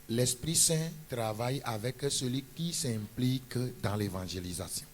L'Esprit Saint travaille avec celui qui s'implique dans l'évangélisation.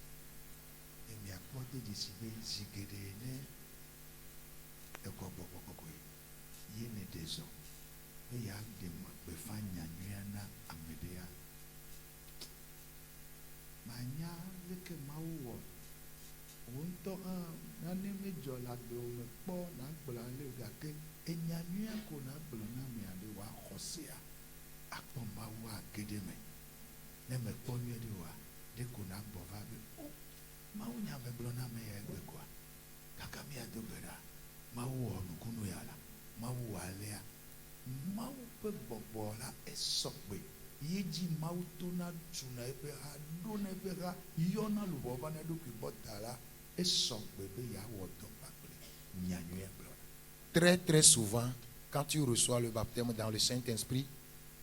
Très très souvent, quand tu reçois le baptême dans le Saint-Esprit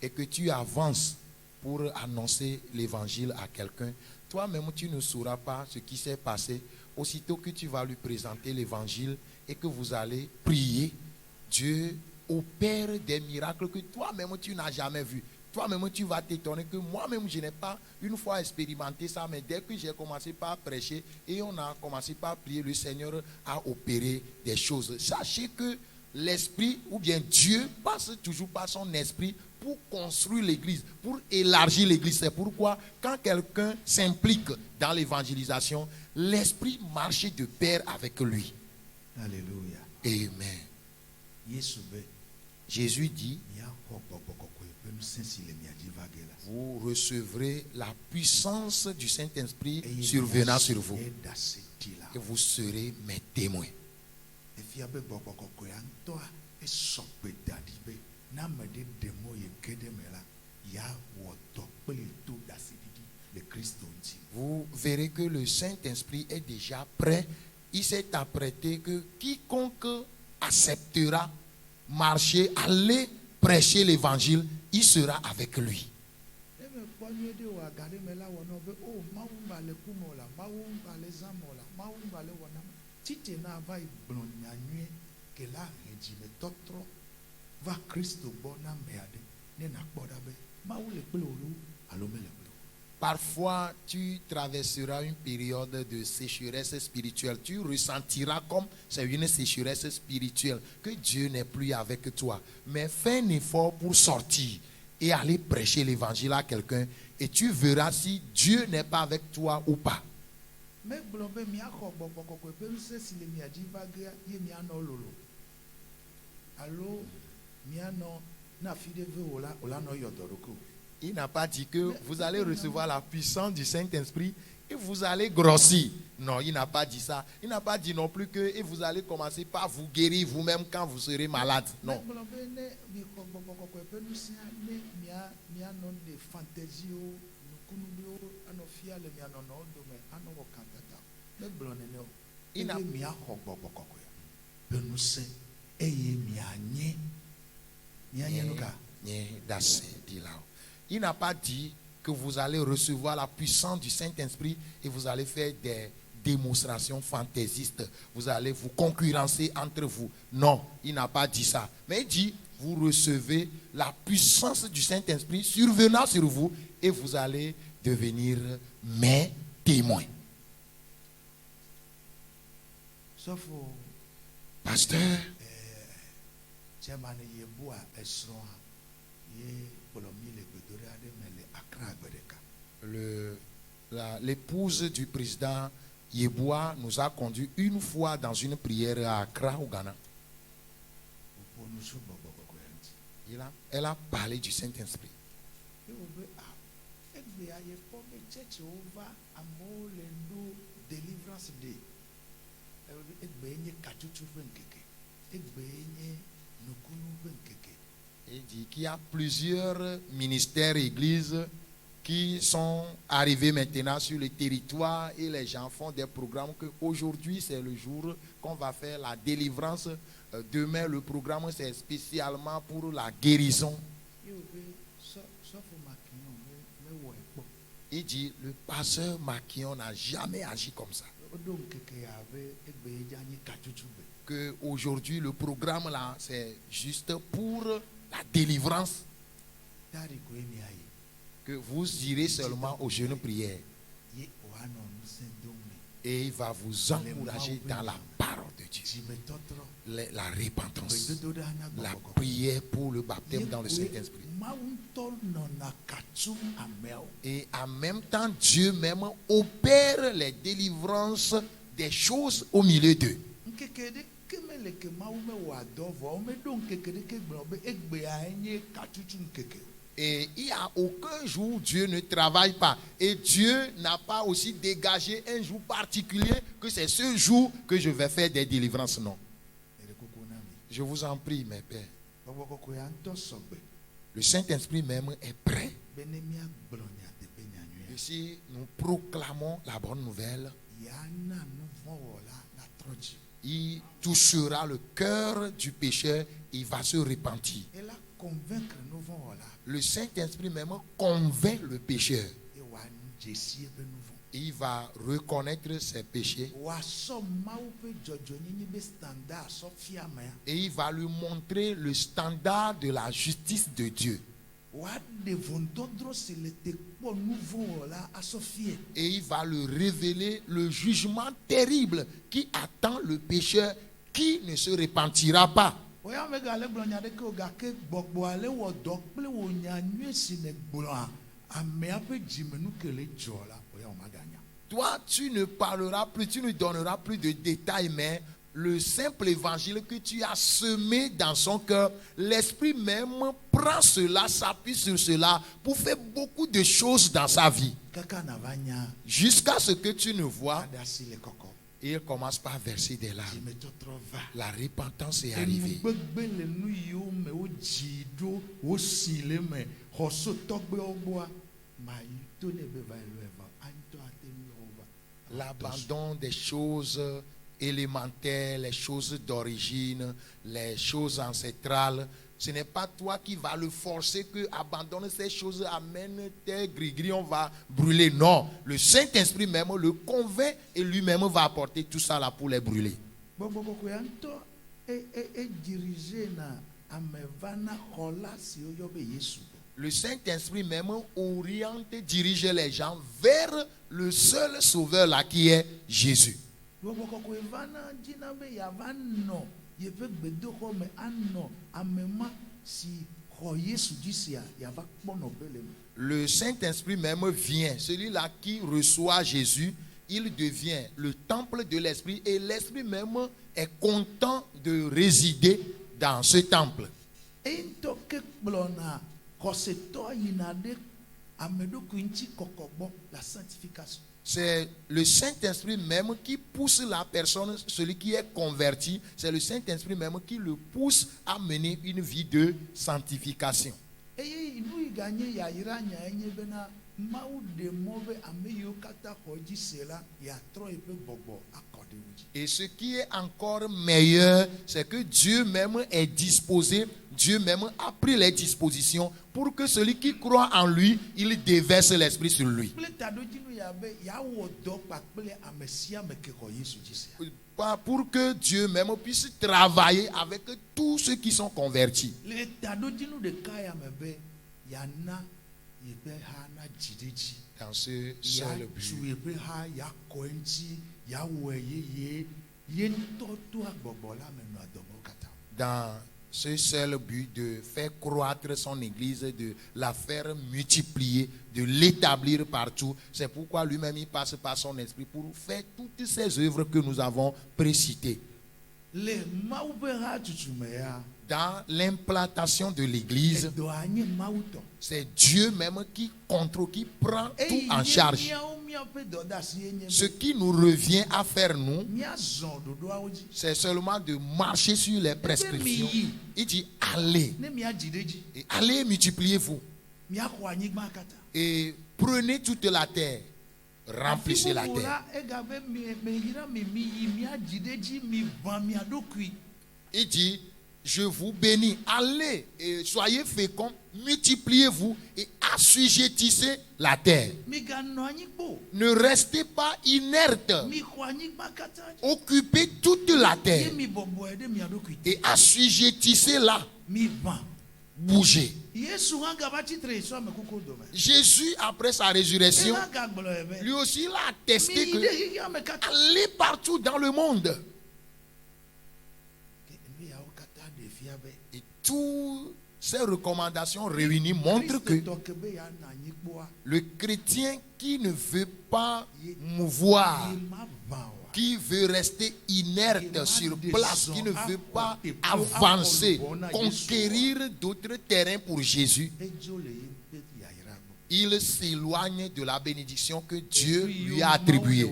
et que tu avances pour annoncer l'évangile à quelqu'un, toi-même tu ne sauras pas ce qui s'est passé. Aussitôt que tu vas lui présenter l'évangile et que vous allez prier, Dieu opère des miracles que toi-même tu n'as jamais vus. Toi-même tu vas t'étonner que moi-même je n'ai pas une fois expérimenté ça, mais dès que j'ai commencé par prêcher et on a commencé par prier, le Seigneur a opéré des choses. Sachez que l'Esprit ou bien Dieu passe toujours par son esprit pour construire l'église, pour élargir l'église. C'est pourquoi quand quelqu'un s'implique dans l'évangélisation, l'Esprit marche de pair avec lui. Alléluia. Amen. Jésus dit, vous recevrez la puissance du Saint-Esprit survenant sur vous et vous serez mes témoins. Vous verrez que le Saint-Esprit est déjà prêt. Il s'est apprêté que quiconque acceptera marcher, aller prêcher l'évangile, il sera avec lui. Parfois, tu traverseras une période de sécheresse spirituelle. Tu ressentiras comme c'est une sécheresse spirituelle, que Dieu n'est plus avec toi. Mais fais un effort pour sortir et aller prêcher l'évangile à quelqu'un. Et tu verras si Dieu n'est pas avec toi ou pas. Il n'a pas dit que vous allez recevoir la puissance du Saint-Esprit et vous allez grossir. Non, il n'a pas dit ça. Il n'a pas dit non plus que et vous allez commencer par vous guérir vous-même quand vous serez malade. Non. Il n'a pas dit que vous allez recevoir la puissance du Saint-Esprit et vous allez faire des démonstrations fantaisistes. Vous allez vous concurrencer entre vous. Non, il n'a pas dit ça. Mais il dit, vous recevez la puissance du Saint-Esprit survenant sur vous et vous allez devenir mes témoins. Pasteur, l'épouse du président Yeboah nous a conduit une fois dans une prière à Accra, au Ghana. Elle a parlé du Saint-Esprit. Il dit qu'il y a plusieurs ministères et églises qui sont arrivés maintenant sur le territoire et les gens font des programmes qu'aujourd'hui c'est le jour qu'on va faire la délivrance. Demain le programme c'est spécialement pour la guérison. Il dit, le pasteur Makion n'a jamais agi comme ça. Que aujourd'hui le programme là, c'est juste pour la délivrance. Que vous irez seulement aux jeunes prières. Et il va vous encourager dans la parole de Dieu. La repentance. La prière pour le baptême dans le Saint-Esprit. Et en même temps, Dieu même opère les délivrances des choses au milieu d'eux. Et il n'y a aucun jour où Dieu ne travaille pas. Et Dieu n'a pas aussi dégagé un jour particulier que c'est ce jour que je vais faire des délivrances. Non. Je vous en prie, mes pères. Le Saint-Esprit même est prêt. Ici, nous proclamons la bonne nouvelle. Il touchera le cœur du pécheur. Il va se repentir. Le Saint-Esprit même convainc le pécheur. Il va reconnaître ses péchés. Et il va lui montrer le standard de la justice de Dieu. Et il va lui révéler le jugement terrible qui attend le pécheur qui ne se repentira pas. Toi, tu ne parleras plus, tu ne donneras plus de détails, mais le simple évangile que tu as semé dans son cœur, l'Esprit même prend cela, s'appuie sur cela pour faire beaucoup de choses dans sa vie. Jusqu'à ce que tu ne vois. Et il commence par verser des larmes. La repentance est arrivée. L'abandon des choses élémentaires, les choses d'origine, les choses ancestrales. Ce n'est pas toi qui vas le forcer que abandonner ces choses, amène tes gris-gris, on va brûler. Non, le Saint-Esprit même le convainc et lui-même va apporter tout ça là pour les brûler. Le Saint-Esprit même oriente, dirige les gens vers le seul sauveur là qui est Jésus. Le Saint-Esprit même vient, celui-là qui reçoit Jésus, il devient le temple de l'Esprit et l'Esprit même est content de résider dans ce temple. La sanctification. C'est le Saint-Esprit même qui pousse la personne, celui qui est converti, c'est le Saint-Esprit même qui le pousse à mener une vie de sanctification. Et ce qui est encore meilleur, c'est que Dieu même est disposé, Dieu même a pris les dispositions pour que celui qui croit en lui, il déverse l'Esprit sur lui. Pour que Dieu même puisse travailler avec tous ceux qui sont convertis. Dans ce seul but. Dans ce seul but de faire croître son église, de la faire multiplier, de l'établir partout. C'est pourquoi lui-même il passe par son esprit pour faire toutes ces œuvres que nous avons précitées. Dans l'implantation de l'église, c'est Dieu même qui contrôle, qui prend tout en charge. Ce qui nous revient à faire nous, c'est seulement de marcher sur les prescriptions. Il dit allez, et allez multipliez-vous et prenez toute la terre, remplissez la terre. Il dit je vous bénis, allez et soyez féconds, multipliez-vous et assujettissez la terre. Ne restez pas inerte. Occupez toute la terre et assujettissez-la. Bougez. Jésus, après sa résurrection, lui aussi, il a attesté que allez partout dans le monde. Et toutes ces recommandations réunies montrent que le chrétien qui ne veut pas mouvoir, qui veut rester inerte sur place, qui ne veut pas avancer, conquérir d'autres terrains pour Jésus, il s'éloigne de la bénédiction que Dieu lui a attribuée.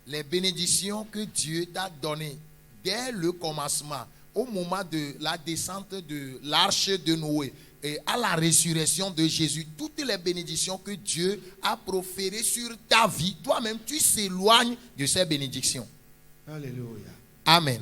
Les bénédictions que Dieu t'a données dès le commencement, au moment de la descente de l'arche de Noé et à la résurrection de Jésus, toutes les bénédictions que Dieu a proférées sur ta vie, toi-même, tu s'éloignes de ces bénédictions. Alléluia. Amen.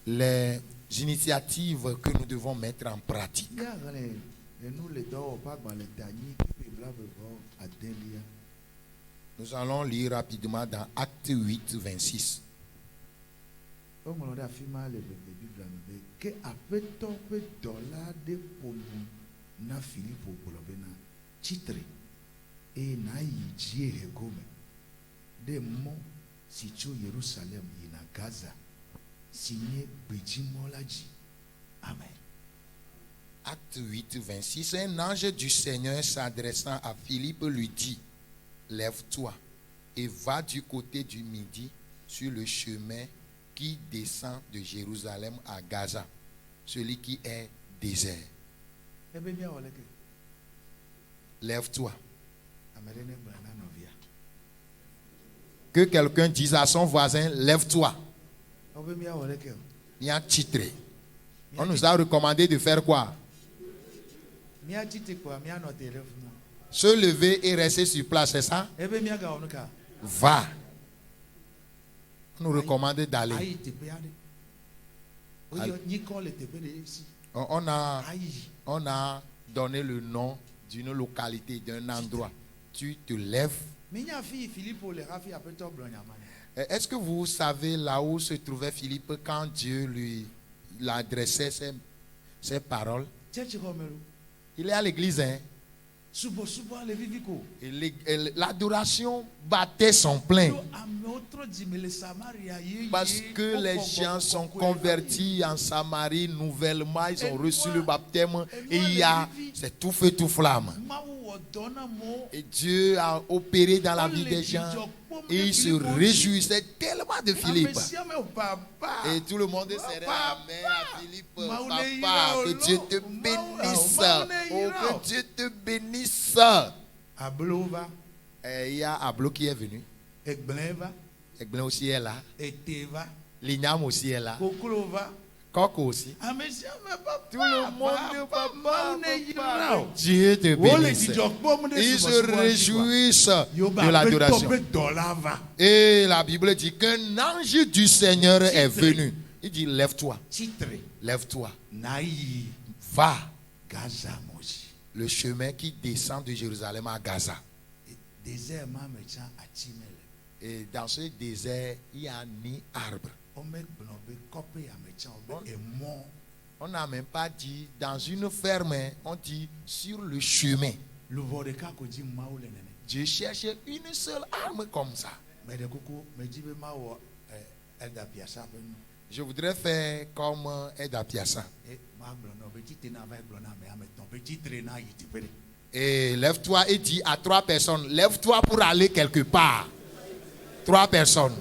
Les initiatives que nous devons mettre en pratique. Nous allons lire rapidement dans Acte 8, 26. Amen. Acte 8, 26. Un ange du Seigneur s'adressant à Philippe lui dit: lève-toi et va du côté du midi sur le chemin qui descend de Jérusalem à Gaza, celui qui est désert. Lève-toi. Que quelqu'un dise à son voisin: lève-toi. Il y a titré. On nous a recommandé de faire quoi? Se lever et rester sur place, c'est ça? Va. On nous recommande d'aller. On a donné le nom d'une localité, d'un endroit. Tu te lèves. Est-ce que vous savez là où se trouvait Philippe quand Dieu lui adressait ses paroles? Il est à l'église, hein? Et l'adoration battait son plein. Parce que les gens sont convertis en Samarie nouvellement, ils ont reçu le baptême et c'est tout feu, tout flamme. Et Dieu a opéré dans la vie des gens et ils se réjouissaient tellement de Philippe. Et tout le monde serait la main à Philippe. Papa, que Dieu te bénisse. Oh, que Dieu te bénisse. Et il y a Ablo qui est venu. Egblin aussi est là. Lignam aussi est là. Coco aussi. Tout le monde, papa. Dieu te bénisse. Ils se réjouissent de l'adoration. Et la Bible dit qu'un ange du Seigneur est venu. Il dit: lève-toi. Lève-toi. Va. Le chemin qui descend de Jérusalem à Gaza. Et dans ce désert, il n'y a ni arbre. On n'a même pas dit dans une ferme, on dit sur le chemin. Dieu cherchait une seule arme comme ça. Je voudrais faire comme Edda Piassa. Et lève-toi et dis à 3 personnes, lève-toi pour aller quelque part. 3 personnes.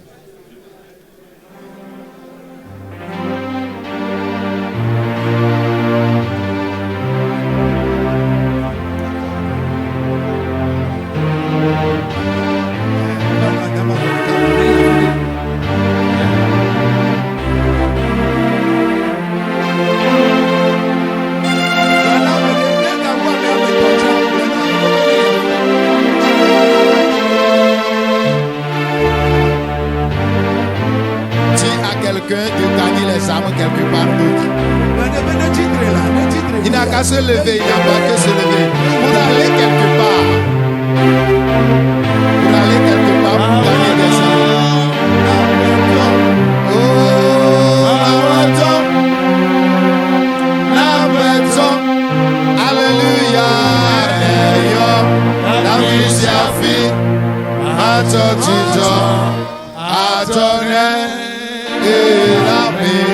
Quelque part d'autre. Il n'a qu'à se lever, il n'a pas qu'à se lever pour aller quelque part. Pour aller quelque part, pour gagner des âmes. La maison, alléluia, la vie s'est fait, à ton titre, à ton aide, et la paix.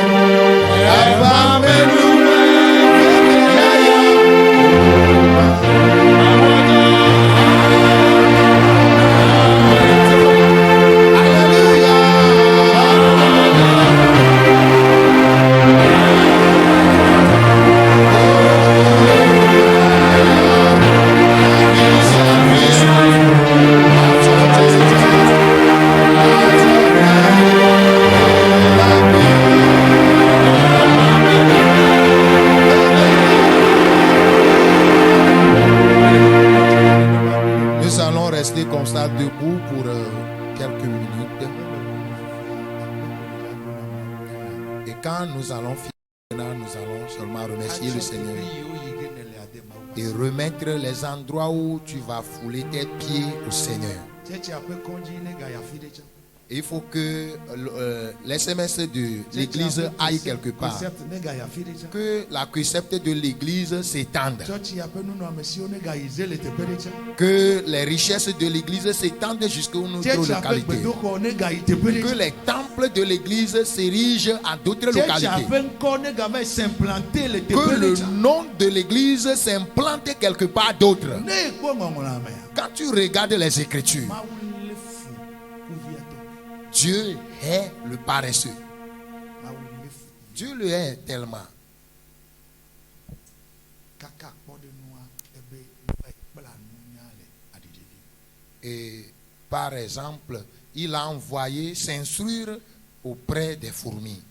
Comme ça debout pour quelques minutes. Et quand nous allons finir, nous allons seulement remercier le Seigneur et remettre les endroits où tu vas fouler tes pieds au Seigneur. Et il faut que l'SMS de l'église aille quelque part. Que la concept de l'église s'étende. Que les richesses de l'église s'étendent jusqu'aux notre localité. Que les temples de l'église s'érigent à d'autres localités. Que le nom de l'église s'implante quelque part d'autre. Quand tu regardes les Écritures, Dieu est le paresseux. Dieu le est tellement. Et par exemple, il a envoyé s'instruire auprès des fourmis.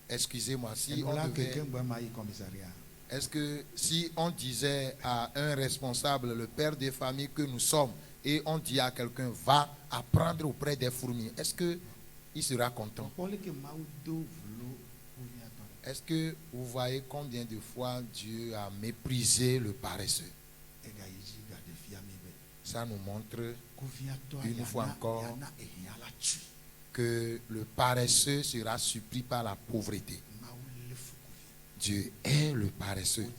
Excusez-moi, si on devait... Est-ce que si on disait à un responsable, le père de famille que nous sommes, et on dit à quelqu'un, va apprendre auprès des fourmis, est-ce qu'il sera content? Est-ce que vous voyez combien de fois Dieu a méprisé le paresseux? Ça nous montre une fois encore que le paresseux sera supplie par la pauvreté. Dieu est le paresseux.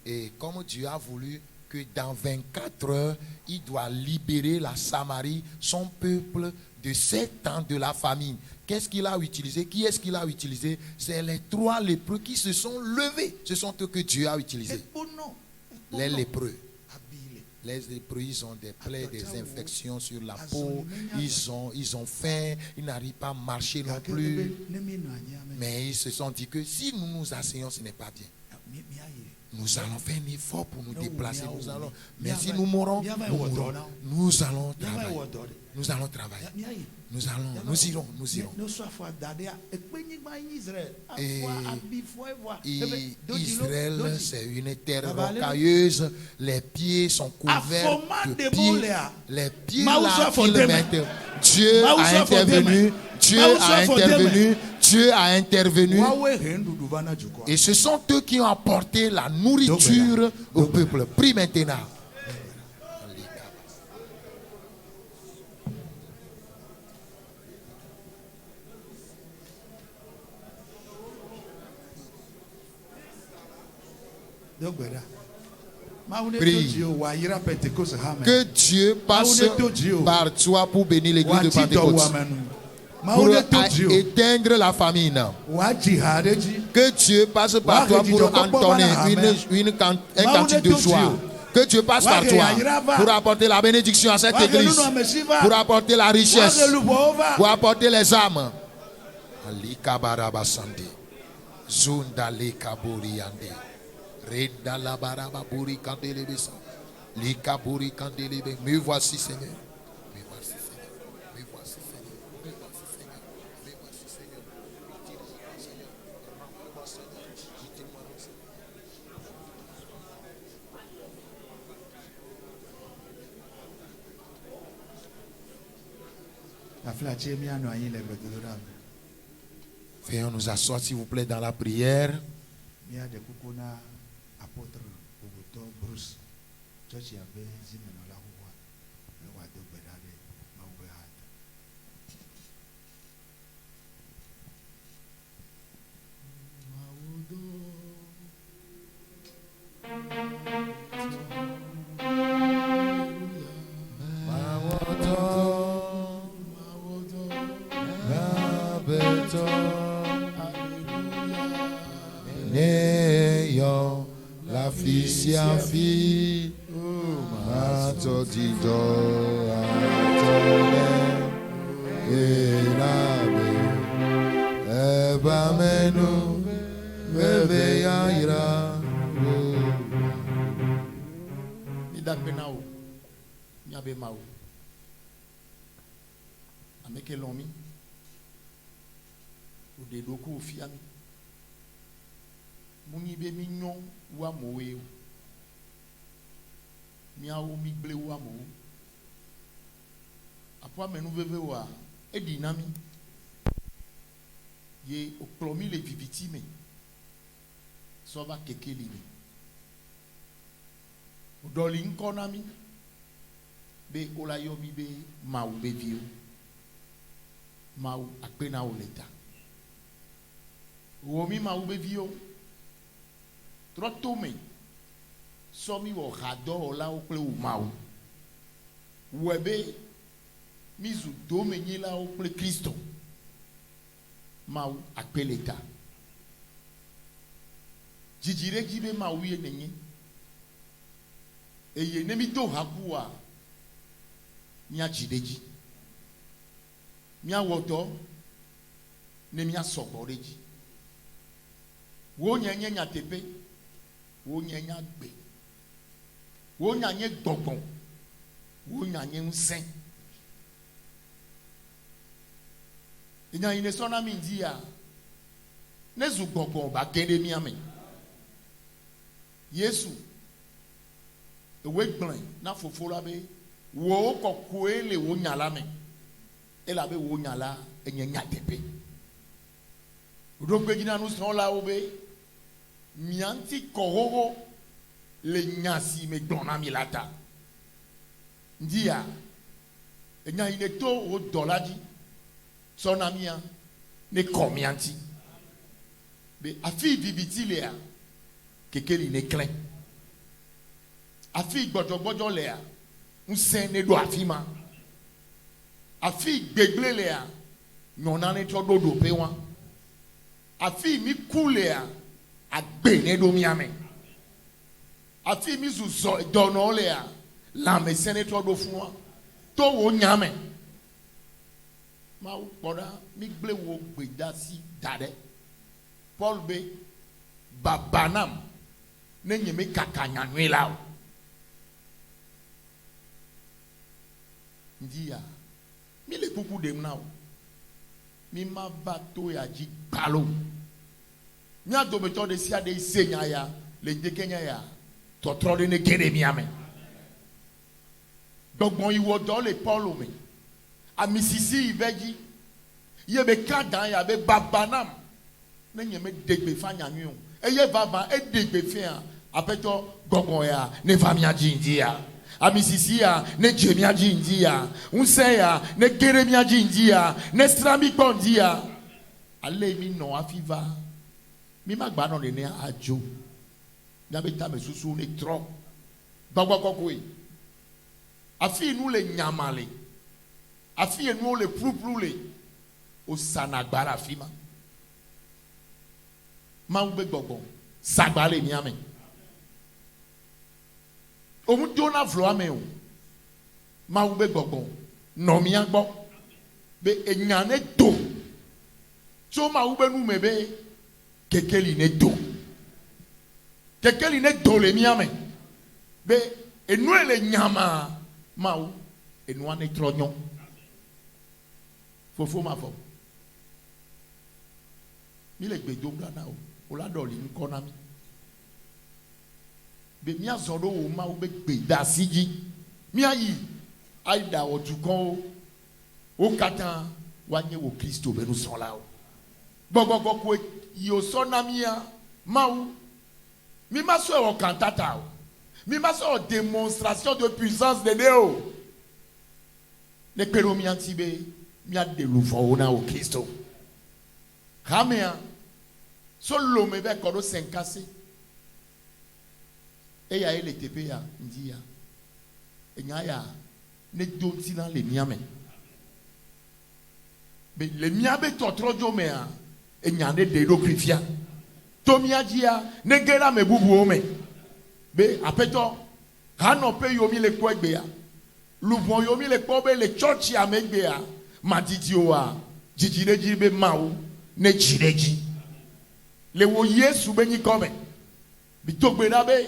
Et comme Dieu a voulu que dans 24 heures, il doit libérer la Samarie, son peuple, de 7 ans de la famine. Qu'est-ce qu'il a utilisé? Qui est-ce qu'il a utilisé? C'est les 3 lépreux qui se sont levés. Ce sont eux que Dieu a utilisés. Les lépreux. Les lépreux, ils ont des plaies, des infections sur la peau. Ils ont faim. Ils n'arrivent pas à marcher non plus. Mais ils se sont dit que si nous nous asseyons, ce n'est pas bien. Nous allons faire un effort pour nous déplacer. Mais si nous mourons, nous allons travailler. Nous allons travailler. Nous irons. Et Israël, c'est une terre rocailleuse. Les pieds sont couverts de pieds. Les pieds là, ils mettent. Dieu a intervenu. Dieu a intervenu. Et ce sont eux qui ont apporté la nourriture au peuple. Prie maintenant. Prie. Que Dieu passe par toi pour bénir l'église de Pentecôte. Pour éteindre la famine. Que Dieu passe par toi pour entonner un cantique de joie. Que Dieu passe par toi pour apporter la bénédiction à cette église. Pour apporter la richesse. Pour apporter les âmes. Alika barabasande. Zunda leka boriande. Reda la barababuri kandelebesa. Lika bori kandelebe. Me voici, Seigneur. Me voici, Seigneur. Me voici, Seigneur. Me voici, Seigneur. Me voici, Seigneur. Utilise-moi, Seigneur. Rends-moi, Seigneur. Utilise-moi, Seigneur. Veuillons nous asseoir, s'il vous plaît, dans la prière. N'ayant la fille, ma totito et la menu réveillera. Idakbenao, nyabe mao, ameke lomi, ou de doku fiami. Muni be mignon wa moe miawo mi ble wa mo apwa menu veve wa edinami ye oklomi le viviti me so va kekeli me udoli nkonami be olayo mi be mau be vio mau akpena oleta wo mi mau be vio Trotome, somi wo hado la okle umau. Webe, mizu dome nye la okle Kristo. Mau akpeleta. Jijire jibe mau ye nenye. Eye nemi do hakuwa. Nya jideji. Nya wodo. Nemi ya sokoreji. Wo nyenye nya tepe. Wo nyanya gbe wo nyanye gbogbon wo nyanye nsen ina ine sona mi dia nezu gbogbon ba gede mi ame Yesu ewe gbran na fofora be wo kokwe le wo nyala me ela be wo nyala enyanya tepe rogbe gina nu son la obe mianti kohoro le nyasi me dona milata ndia enya ine to o dolaji sona mia ne komianti be afi bibiti le a kekeli ne clean afi gbodogbodo le a nsen ne do afima afi gbegble le a nyona ne to do pe wa afi mi kule a agbe ne do miame afi mi zuzo dono le a la me senator do fun to wo nyame ma wo poda mi gble wo gbeda si dade Paul be babanam ne nyeme kakanya nwela ndia mi le pupu dem now mi ma bato ya ji balo mi adobeto de sia de senya ya le dekenya ya totro de ne kede mi ame dogbon iwo do le Paul mi amisisi ibeji ye be kadan ya be babanam ne nyeme degbe fanya nyu eye baba e degbe fe a apeto gogon ya ne famia jindia amisisi ya ne jemia jindia unse ya ne geremia jindia ne strami kondia ale mi no afiva mi magba no ne ajo N'abeta me susu ne trop. Bagwakokwe. Afi nous les nyamale. Afi nous les prouproule. O sanagbara fima. Maoube gogon. Sagbale miame. O mutona vloame o. Maoube gogon. Nomia bo. Be enyane do. So maoube nou mebe. Kekeli ne do. Kekeli ne do le miame. Be enwe le nyama. Maou. Enwa ne trognon. Fofo ma fo. Mi le gbedo blana o. O la doli nkonami. Be mi azodo o ma o be gbeda siji. Mi ayi aida o tukon o katan wanye wo Kristo be nou son la o. Gogogo ko yo sonamia maou. Mi ma so o kantata o. Mi ma so démonstration de puissance de Dieu. Le peromi antibe mi a de loufo na o Kristo. Kamea solo me be kodo senkase. E ya ele tepe ya ndi ya. Enya ya ne donti na le miame. Be le miabe totrojo me a enya ne de do krifia. Tomia dia ne gera me bubu o me. Be apeto hano pe yomi le ko egbe ya. Lubon yomi le ko be le church ya me egbe ya. Matiti o a jijireji be mawo ne jireji. Le wo Yesu be ni come. Bi to gbe na be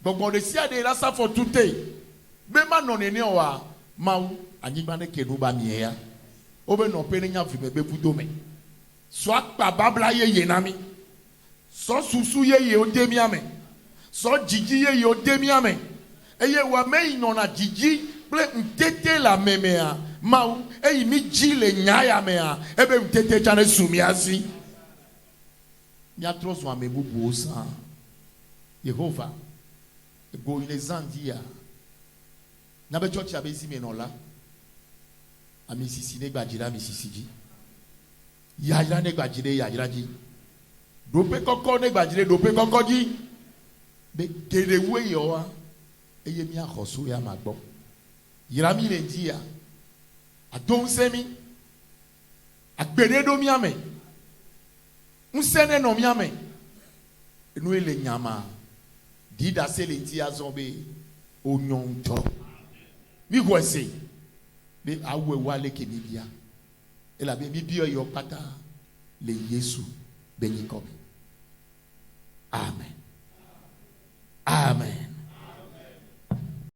gbogbo de si ade la sa for today. Be ma no ne o wa mawo anyigba ne kenu ba mi ya. O be no pe ne nya fi me be pudo me. So akpa babla ye na mi. So susu ye o de mi ame. So jiji ye o de mi ame. Eye wa me no na jiji ple ntete la memea. Maou eyi mi ji le nyaya mea. Ebe ntete chane sumiasi. Mi atros wa me bubu osa. Yehova. Go in zandia. Na be church ya be si me no la. Ami sisi ne gbajira mi sisiji. Yajira ne gbajire yajira ji. Dope koko ne gbajire dope koko ji. Be kerewe yo wa. Eye mi akhoso ya magbo. Yirami le ndia. Adon semi. Agbere do miame. Unsene no miame. Enu ele nyama. Dida se le ntia zombe onyonto. Mi gwese. Be awe wale ke bibia. Ela be bibia yo pata le Yesu benyi kobe. Amen. Amen.